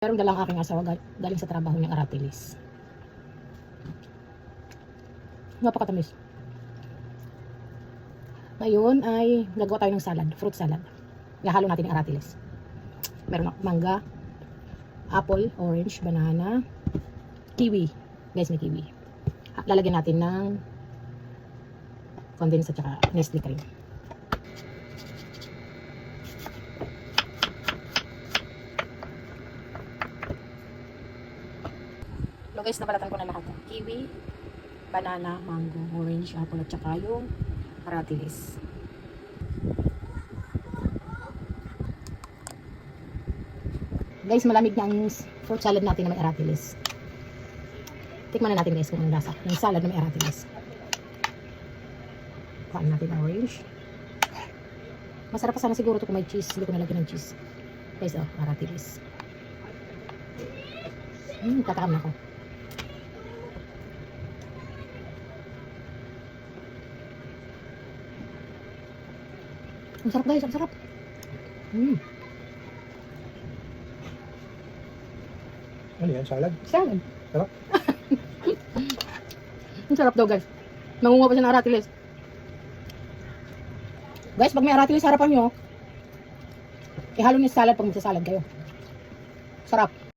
Meron dalang aking asawa galing sa trabaho niyang aratilis. Napakatamis. Ngayon ay nagawa tayo ng salad, fruit salad. Ihalo natin yung aratilis. Meron mangga, apple, orange, banana, kiwi. Guys, may kiwi. Lalagyan natin ng condensed at saka Nestle cream. So guys, nabalatan ko na lahat. Kiwi, banana, mango, orange, apple at saka yung aratilis. Guys, malamig na ang fruit salad natin na may aratilis. Tikman na natin guys kung ang lasa ng salad na may aratilis. Kuhaan natin ang orange. Masarap pa sana siguro ito kung may cheese. Hindi ko nalagyan ng cheese. Guys, aratilis. Tatakam na ako. Ang sarap guys, ang sarap. Ano yan? Salad? Salad. Sarap? Ang sarap daw guys. Nangunga pa siya ng aratilis. Guys, pag may aratilis harapan nyo, ihalo niyo sa salad pag magsasalad kayo. Sarap.